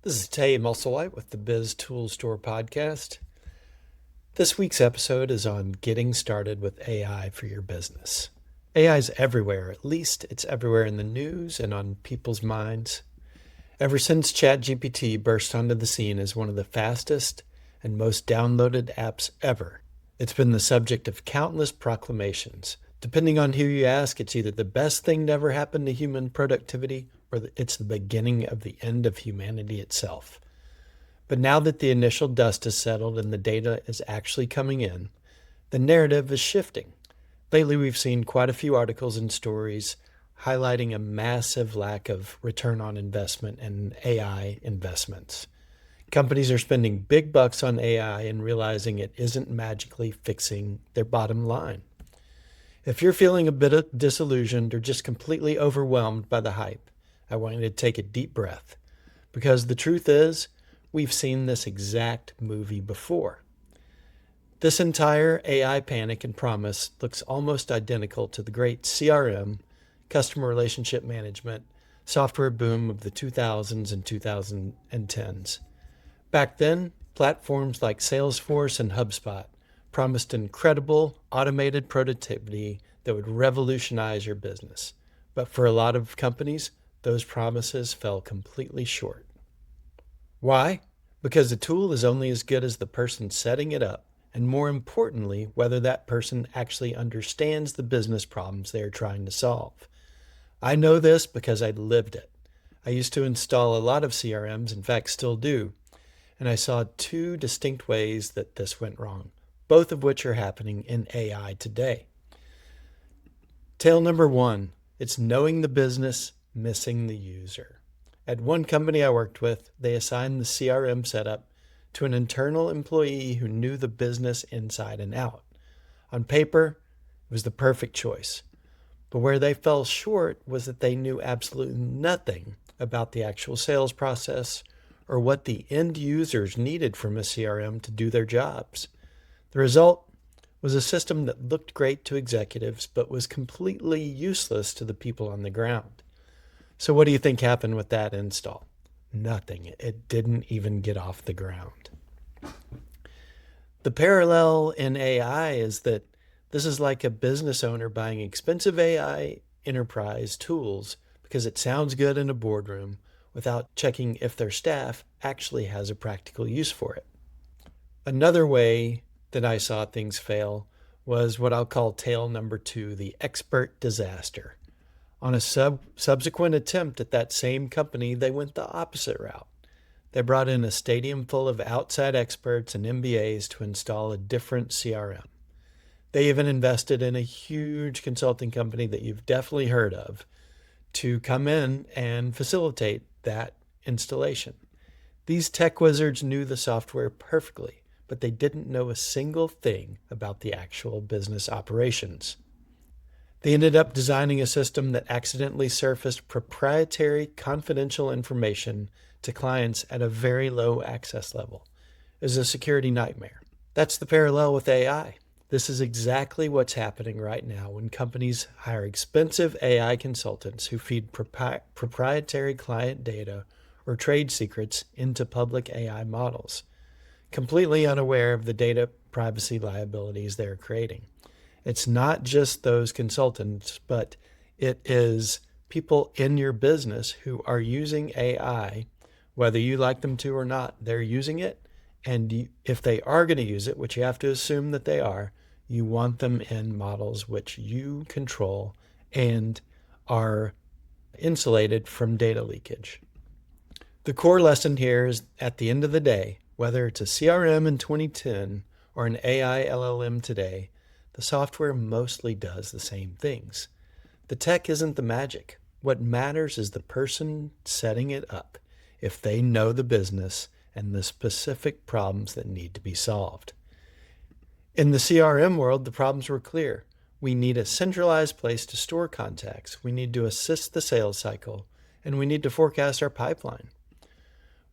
This is Tay Musslewhite with the BizToolStore Podcast. This week's episode is on getting started with AI for your business. AI is everywhere, at least it's everywhere in the news and on people's minds. Ever since ChatGPT burst onto the scene as one of the fastest and most downloaded apps ever, it's been the subject of countless proclamations. Depending on who you ask, it's either the best thing to ever happen to human productivity or it's the beginning of the end of humanity itself. But now that the initial dust has settled and the data is actually coming in, the narrative is shifting. Lately, we've seen quite a few articles and stories highlighting a massive lack of return on investment in AI investments. Companies are spending big bucks on AI and realizing it isn't magically fixing their bottom line. If you're feeling a bit disillusioned or just completely overwhelmed by the hype, I want you to take a deep breath, because the truth is, we've seen this exact movie before. This entire AI panic and promise looks almost identical to the great CRM, customer relationship management, software boom of the 2000s and 2010s. Back then, platforms like Salesforce and HubSpot promised incredible automated productivity that would revolutionize your business. But for a lot of companies, those promises fell completely short. Why? Because the tool is only as good as the person setting it up, and more importantly, whether that person actually understands the business problems they are trying to solve. I know this because I lived it. I used to install a lot of CRMs, in fact still do, and I saw two distinct ways that this went wrong, both of which are happening in AI today. Tale number one, it's knowing the business, missing the user. At one company I worked with, they assigned the CRM setup to an internal employee who knew the business inside and out. On paper, it was the perfect choice. But where they fell short was that they knew absolutely nothing about the actual sales process or what the end users needed from a CRM to do their jobs. The result was a system that looked great to executives but was completely useless to the people on the ground. So what do you think happened with that install? Nothing. It didn't even get off the ground. The parallel in AI is that this is like a business owner buying expensive AI enterprise tools because it sounds good in a boardroom without checking if their staff actually has a practical use for it. Another way that I saw things fail was what I'll call tale number two, the expert disaster. On a subsequent attempt at that same company, they went the opposite route. They brought in a stadium full of outside experts and MBAs to install a different CRM. They even invested in a huge consulting company that you've definitely heard of to come in and facilitate that installation. These tech wizards knew the software perfectly, but they didn't know a single thing about the actual business operations. They ended up designing a system that accidentally surfaced proprietary confidential information to clients at a very low access level. It was a security nightmare. That's the parallel with AI. This is exactly what's happening right now when companies hire expensive AI consultants who feed proprietary client data or trade secrets into public AI models, completely unaware of the data privacy liabilities they're creating. It's not just those consultants, but it is people in your business who are using AI, whether you like them to or not, they're using it. And if they are going to use it, which you have to assume that they are, you want them in models which you control and are insulated from data leakage. The core lesson here is, at the end of the day, whether it's a CRM in 2010 or an AI LLM today, the software mostly does the same things. The tech isn't the magic. What matters is the person setting it up, if they know the business and the specific problems that need to be solved. In the CRM world, the problems were clear. We need a centralized place to store contacts. We need to assist the sales cycle, and we need to forecast our pipeline.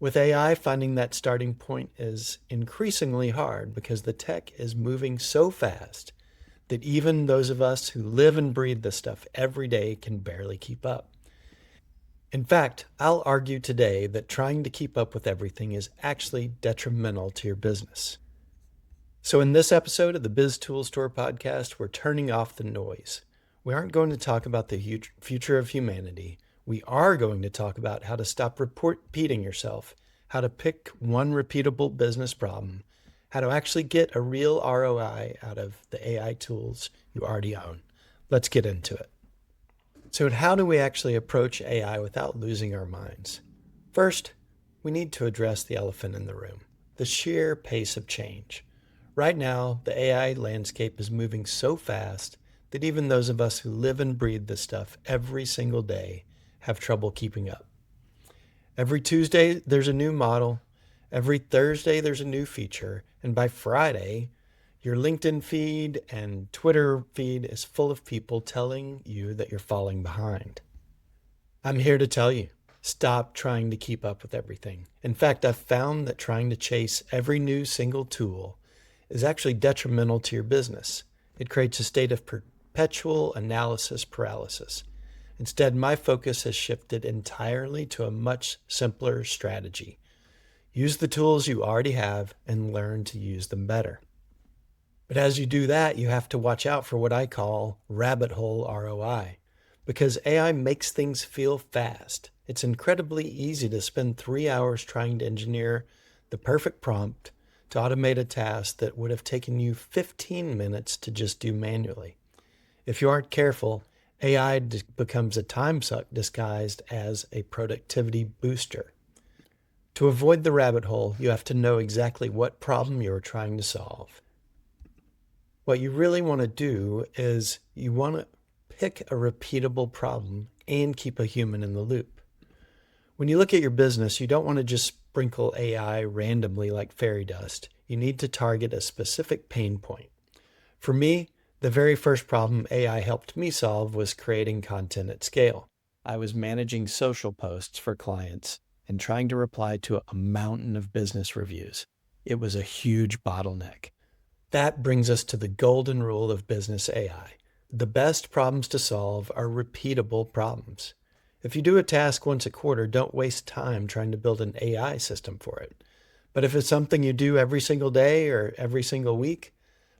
With AI, finding that starting point is increasingly hard because the tech is moving so fast that even those of us who live and breathe this stuff every day can barely keep up. In fact, I'll argue today that trying to keep up with everything is actually detrimental to your business. So in this episode of the BizToolStore Podcast, we're turning off the noise. We aren't going to talk about the future of humanity. We are going to talk about how to stop repeating yourself, how to pick one repeatable business problem, how to actually get a real ROI out of the AI tools you already own. Let's get into it. So how do we actually approach AI without losing our minds? First, we need to address the elephant in the room, the sheer pace of change. Right now, the AI landscape is moving so fast that even those of us who live and breathe this stuff every single day have trouble keeping up. Every Tuesday, there's a new model. Every Thursday, there's a new feature. And by Friday, your LinkedIn feed and Twitter feed is full of people telling you that you're falling behind. I'm here to tell you, stop trying to keep up with everything. In fact, I've found that trying to chase every new single tool is actually detrimental to your business. It creates a state of perpetual analysis paralysis. Instead, my focus has shifted entirely to a much simpler strategy. Use the tools you already have and learn to use them better. But as you do that, you have to watch out for what I call rabbit hole ROI, because AI makes things feel fast. It's incredibly easy to spend 3 hours trying to engineer the perfect prompt to automate a task that would have taken you 15 minutes to just do manually. If you aren't careful, AI becomes a time suck disguised as a productivity booster. To avoid the rabbit hole, you have to know exactly what problem you're trying to solve. What you really want to do is you want to pick a repeatable problem and keep a human in the loop. When you look at your business, you don't want to just sprinkle AI randomly like fairy dust. You need to target a specific pain point. For me, the very first problem AI helped me solve was creating content at scale. I was managing social posts for clients and trying to reply to a mountain of business reviews. It was a huge bottleneck. That brings us to the golden rule of business AI. The best problems to solve are repeatable problems. If you do a task once a quarter, don't waste time trying to build an AI system for it. But if it's something you do every single day or every single week,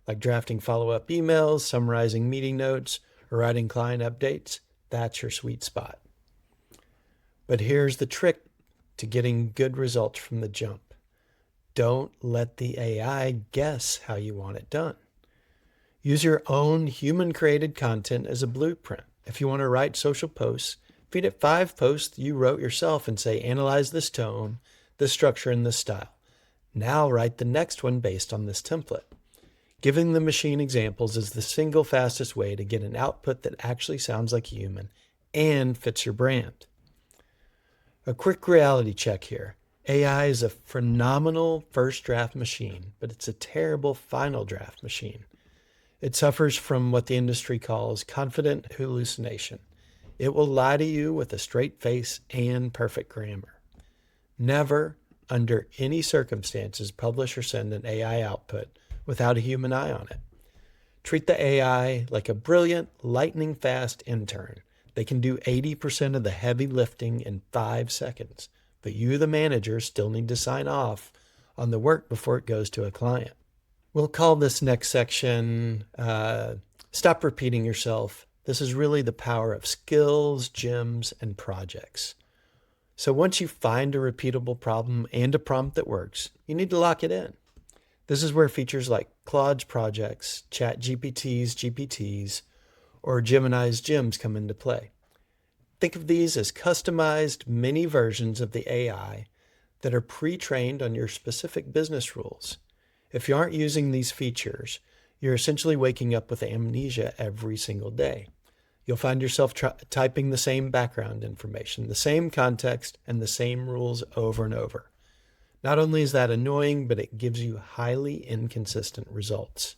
like drafting follow-up emails, summarizing meeting notes, or writing client updates, that's your sweet spot. But here's the trick to getting good results from the jump. Don't let the AI guess how you want it done. Use your own human-created content as a blueprint. If you want to write social posts, feed it 5 posts you wrote yourself and say, analyze this tone, this structure, and this style. Now write the next one based on this template. Giving the machine examples is the single fastest way to get an output that actually sounds like a human and fits your brand. A quick reality check here. AI is a phenomenal first draft machine, but it's a terrible final draft machine. It suffers from what the industry calls confident hallucination. It will lie to you with a straight face and perfect grammar. Never, under any circumstances, publish or send an AI output without a human eye on it. Treat the AI like a brilliant, lightning-fast intern. They can do 80% of the heavy lifting in 5 seconds, but you, the manager, still need to sign off on the work before it goes to a client. We'll call this next section, Stop Repeating Yourself. This is really the power of skills, gems, and projects. So once you find a repeatable problem and a prompt that works, you need to lock it in. This is where features like Claude's projects, GPTs, or Gemini's gems come into play. Think of these as customized mini versions of the AI that are pre-trained on your specific business rules. If you aren't using these features, you're essentially waking up with amnesia every single day. You'll find yourself typing the same background information, the same context, and the same rules over and over. Not only is that annoying, but it gives you highly inconsistent results.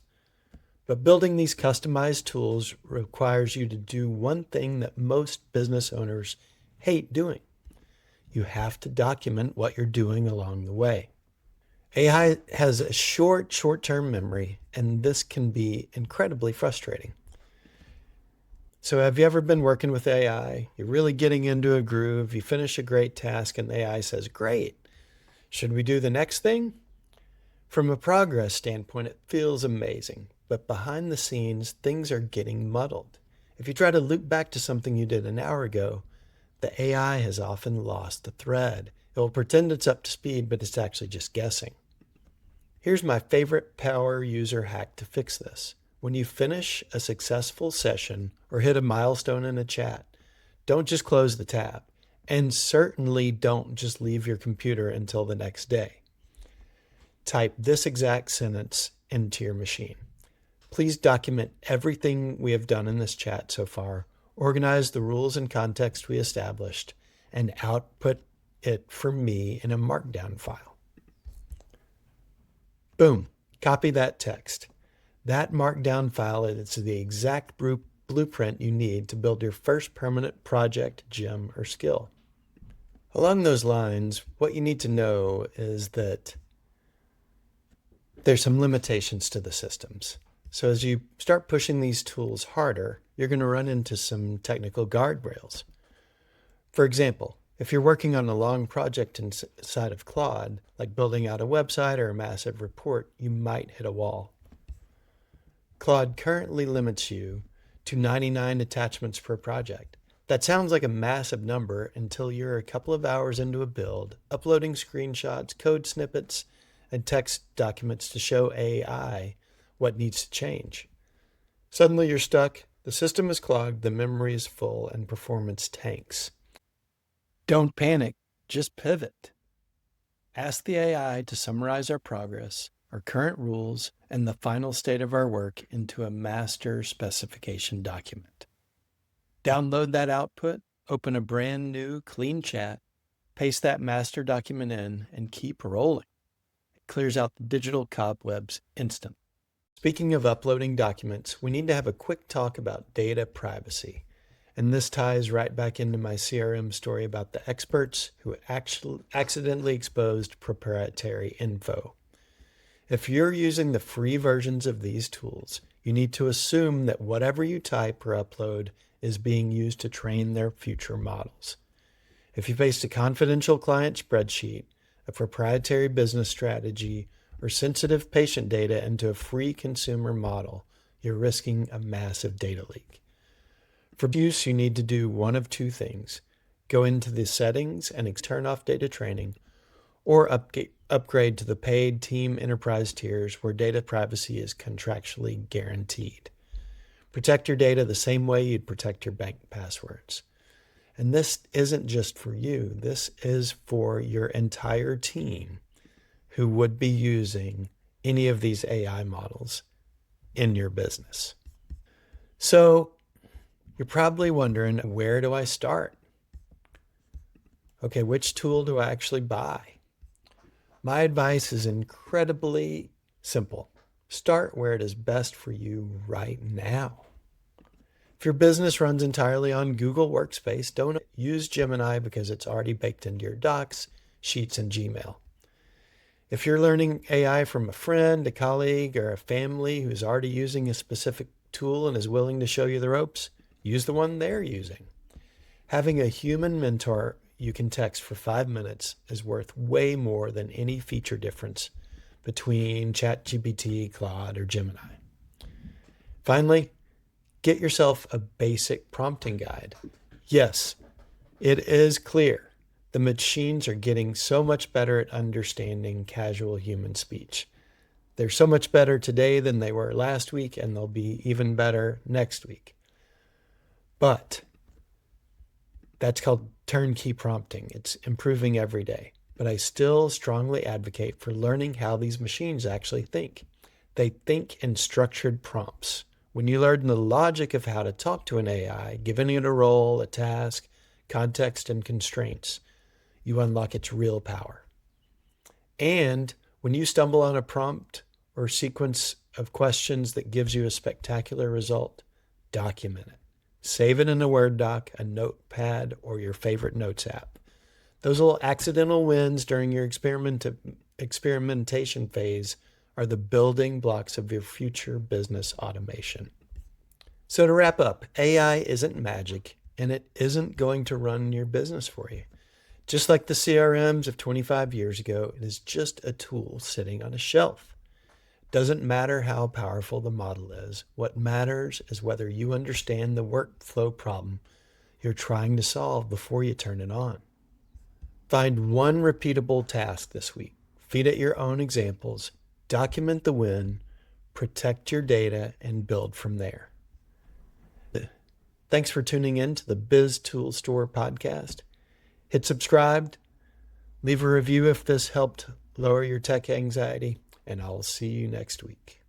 But building these customized tools requires you to do one thing that most business owners hate doing. You have to document what you're doing along the way. AI has a short-term memory, and this can be incredibly frustrating. So have you ever been working with AI? You're really getting into a groove, you finish a great task, and AI says, great, should we do the next thing? From a progress standpoint, it feels amazing, but behind the scenes, things are getting muddled. If you try to loop back to something you did an hour ago, the AI has often lost the thread. It will pretend it's up to speed, but it's actually just guessing. Here's my favorite power user hack to fix this. When you finish a successful session or hit a milestone in a chat, don't just close the tab, and certainly don't just leave your computer until the next day. Type this exact sentence into your machine. Please document everything we have done in this chat so far, organize the rules and context we established, and output it for me in a markdown file. Boom, copy that text. That markdown file is the exact blueprint you need to build your first permanent project, gem, or skill. Along those lines, what you need to know is that there's some limitations to the systems. So as you start pushing these tools harder, you're going to run into some technical guardrails. For example, if you're working on a long project inside of Claude, like building out a website or a massive report, you might hit a wall. Claude currently limits you to 99 attachments per project. That sounds like a massive number until you're a couple of hours into a build, uploading screenshots, code snippets, and text documents to show AI what needs to change. Suddenly you're stuck, the system is clogged, the memory is full, and performance tanks. Don't panic, just pivot. Ask the AI to summarize our progress, our current rules, and the final state of our work into a master specification document. Download that output, open a brand new clean chat, paste that master document in, and keep rolling. It clears out the digital cobwebs instantly. Speaking of uploading documents, we need to have a quick talk about data privacy. And this ties right back into my CRM story about the experts who actually accidentally exposed proprietary info. If you're using the free versions of these tools, you need to assume that whatever you type or upload is being used to train their future models. If you paste a confidential client spreadsheet, a proprietary business strategy, or sensitive patient data into a free consumer model, you're risking a massive data leak. For use, you need to do one of two things. Go into the settings and turn off data training, or upgrade to the paid team enterprise tiers where data privacy is contractually guaranteed. Protect your data the same way you'd protect your bank passwords. And this isn't just for you. This is for your entire team who would be using any of these AI models in your business. So you're probably wondering, where do I start? Okay, which tool do I actually buy? My advice is incredibly simple. Start where it is best for you right now. If your business runs entirely on Google Workspace, don't use Gemini because it's already baked into your Docs, Sheets, and Gmail. If you're learning AI from a friend, a colleague, or a family who's already using a specific tool and is willing to show you the ropes, use the one they're using. Having a human mentor you can text for 5 minutes is worth way more than any feature difference between ChatGPT, Claude, or Gemini. Finally, get yourself a basic prompting guide. Yes, it is clear the machines are getting so much better at understanding casual human speech. They're so much better today than they were last week, and they'll be even better next week. But that's called turnkey prompting. It's improving every day. But I still strongly advocate for learning how these machines actually think. They think in structured prompts. When you learn the logic of how to talk to an AI, giving it a role, a task, context, and constraints, you unlock its real power. And when you stumble on a prompt or sequence of questions that gives you a spectacular result, document it. Save it in a Word doc, a notepad, or your favorite notes app. Those little accidental wins during your experimentation phase are the building blocks of your future business automation. So to wrap up, AI isn't magic, and it isn't going to run your business for you. Just like the CRMs of 25 years ago, it is just a tool sitting on a shelf. Doesn't matter how powerful the model is. What matters is whether you understand the workflow problem you're trying to solve before you turn it on. Find one repeatable task this week. Feed it your own examples, document the win, protect your data, and build from there. Thanks for tuning in to the BizToolStore Podcast. Hit subscribe, leave a review if this helped lower your tech anxiety, and I'll see you next week.